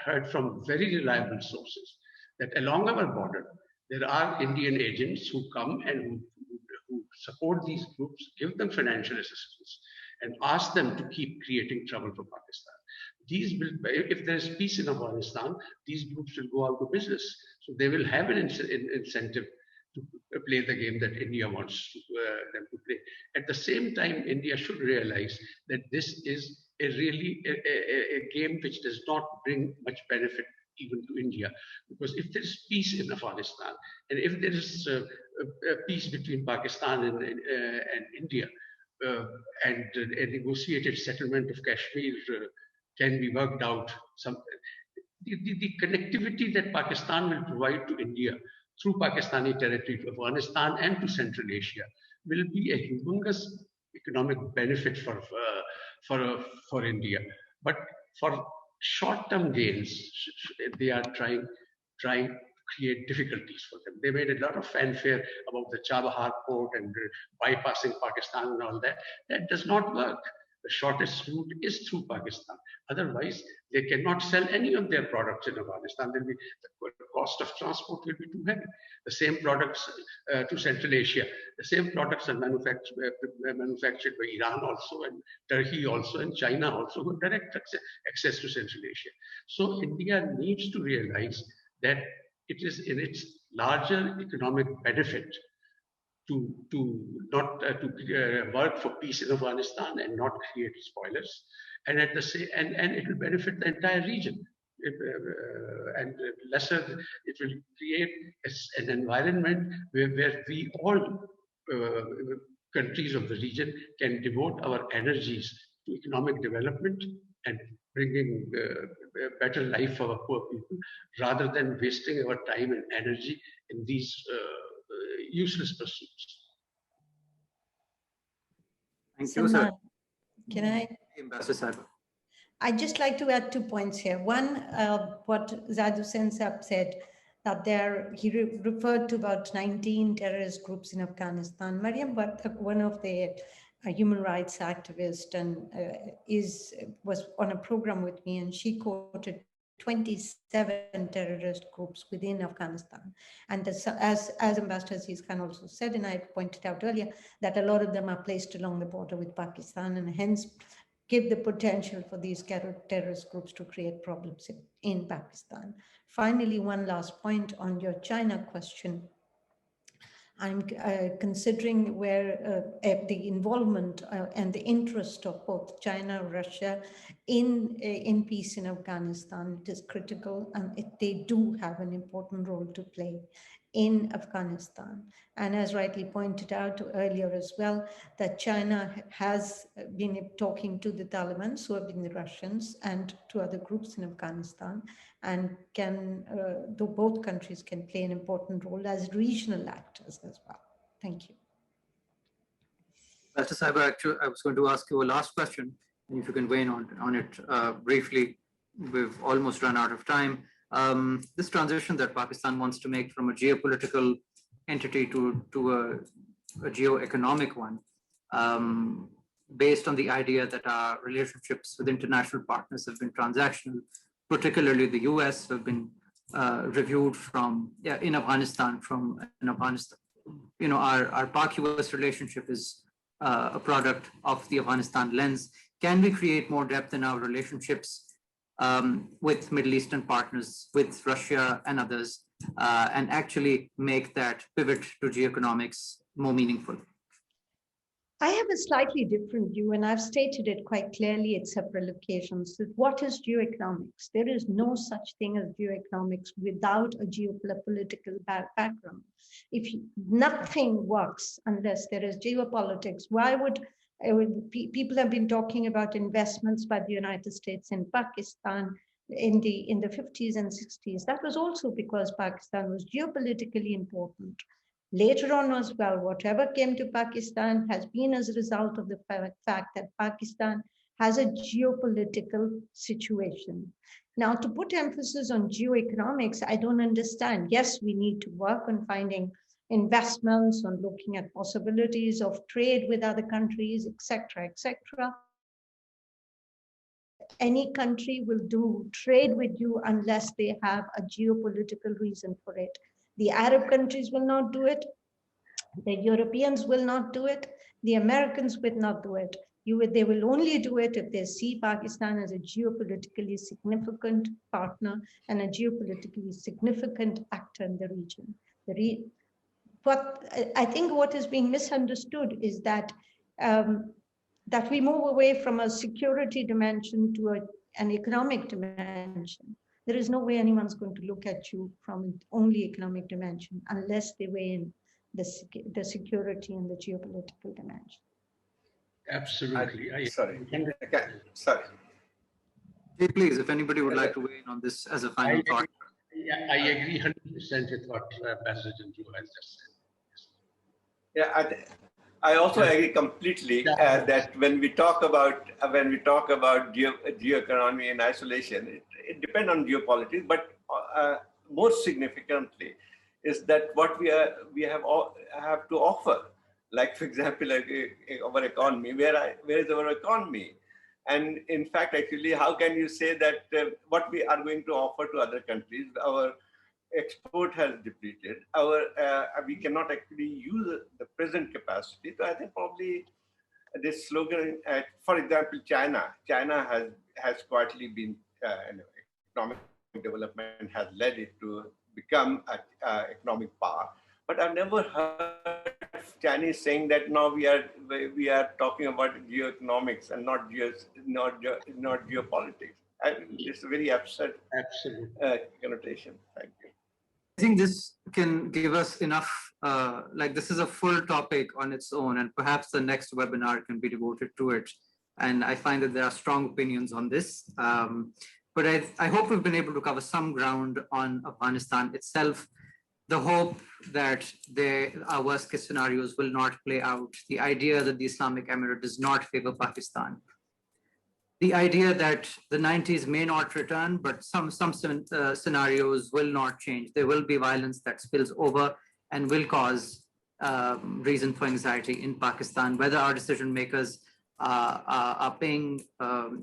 heard from very reliable sources that along our border there are Indian agents who come and who support these groups, give them financial assistance, and ask them to keep creating trouble for Pakistan. If there is peace in Afghanistan, these groups will go out of business. So they will have an incentive to play the game that India wants them to play. At the same time, India should realize that this is a game which does not bring much benefit even to India. Because if there is peace in Afghanistan, and if there is a peace between Pakistan and India, and a negotiated settlement of Kashmir can be worked out. The connectivity that Pakistan will provide to India through Pakistani territory to Afghanistan and to Central Asia will be a humongous economic benefit for India. But for short-term gains, they are trying to create difficulties for them. They made a lot of fanfare about the Chabahar port and bypassing Pakistan and all that. That does not work. The shortest route is through Pakistan. Otherwise, they cannot sell any of their products in Afghanistan. The cost of transport will be too heavy. The same products to Central Asia. The same products are manufactured by Iran also, and Turkey also, and China also, with direct access to Central Asia. So India needs to realize that it is in its larger economic benefit to work for peace in Afghanistan and not create spoilers, and at the same and it will benefit the entire region. And it will create an environment where we all countries of the region can devote our energies to economic development and bringing a better life for our poor people, rather than wasting our time and energy in these useless pursuits. Thank you, sir. Can I? Ambassador. I'd just like to add 2 points here. One, what Zahid Hussain said, that he referred to about 19 terrorist groups in Afghanistan. Mariam Bartak, one of the human rights activists, and was on a program with me, and she quoted 27 terrorist groups within Afghanistan. And as Ambassador Aziz Khan also said, and I pointed out earlier, that a lot of them are placed along the border with Pakistan, and hence give the potential for these terrorist groups to create problems in Pakistan. Finally, one last point on your China question. I'm considering where the involvement and the interest of both China and Russia in peace in Afghanistan. It is critical, and they do have an important role to play in Afghanistan. And as rightly pointed out earlier as well, that China has been talking to the Taliban, so have been the Russians, and to other groups in Afghanistan, and both countries can play an important role as regional actors as well. Thank you. Mr. Cyber, actually, I was going to ask you a last question, and if you can weigh in on it briefly. We've almost run out of time. This transition that Pakistan wants to make from a geopolitical entity to a geo-economic one, based on the idea that our relationships with international partners have been transactional, particularly the US have been reviewed in Afghanistan. Our Pak-US relationship is a product of the Afghanistan lens. Can we create more depth in our relationships with Middle Eastern partners, with Russia and others, and actually make that pivot to geoeconomics more meaningful? I have a slightly different view, and I've stated it quite clearly at several occasions, that what is geoeconomics? There is no such thing as geoeconomics without a geopolitical background. Nothing works unless there is geopolitics. Why would people have been talking about investments by the United States in Pakistan in the 50s and 60s? That was also because Pakistan was geopolitically important. Later on as well, whatever came to Pakistan has been as a result of the fact that Pakistan has a geopolitical situation. Now, to put emphasis on geoeconomics, I don't understand. Yes, we need to work on finding investments, on looking at possibilities of trade with other countries, etc., etc. Any country will do trade with you unless they have a geopolitical reason for it. The Arab countries will not do it. The Europeans will not do it. The Americans will not do it. They will only do it if they see Pakistan as a geopolitically significant partner and a geopolitically significant actor in the region. But I think what is being misunderstood is that that we move away from a security dimension to an economic dimension. There is no way anyone's going to look at you from an only economic dimension unless they weigh in the security and the geopolitical dimension. Absolutely. Sorry. Okay. Sorry. Hey, please, if anybody would like to weigh in on this as a final thought. I agree 100% with what Ambassador Janjua has just said. Yeah, I also agree completely that when we talk about geoeconomy in isolation, it depends on geopolitics, but more significantly is that what we have to offer. Like, for example, our economy. Where is our economy? And in fact, actually, how can you say that what we are going to offer to other countries? Our export has depleted. We cannot actually use the present capacity. So I think probably this slogan, for example, China has quietly been economic development has led it to become an economic power. But I've never heard Chinese saying that now we are talking about geoeconomics and not geopolitics. It's a very absurd connotation. Thank you. I think this can give us enough, this is a full topic on its own, and perhaps the next webinar can be devoted to it. And I find that there are strong opinions on this. But I hope we've been able to cover some ground on Afghanistan itself, the hope that our worst case scenarios will not play out, the idea that the Islamic Emirate does not favor Pakistan, the idea that the 90s may not return, but some scenarios will not change. There will be violence that spills over and will cause reason for anxiety in Pakistan. Whether our decision makers are paying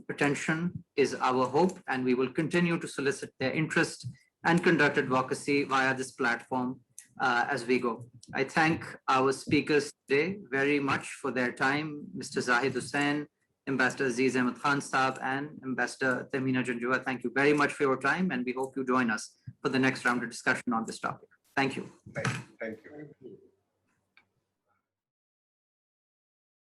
attention is our hope, and we will continue to solicit their interest and conduct advocacy via this platform as we go. I thank our speakers today very much for their time, Mr. Zahid Hussain, Ambassador Aziz Ahmad Khan Saab, and Ambassador Tehmina Janjua. Thank you very much for your time, and we hope you join us for the next round of discussion on this topic. Thank you. Thank you.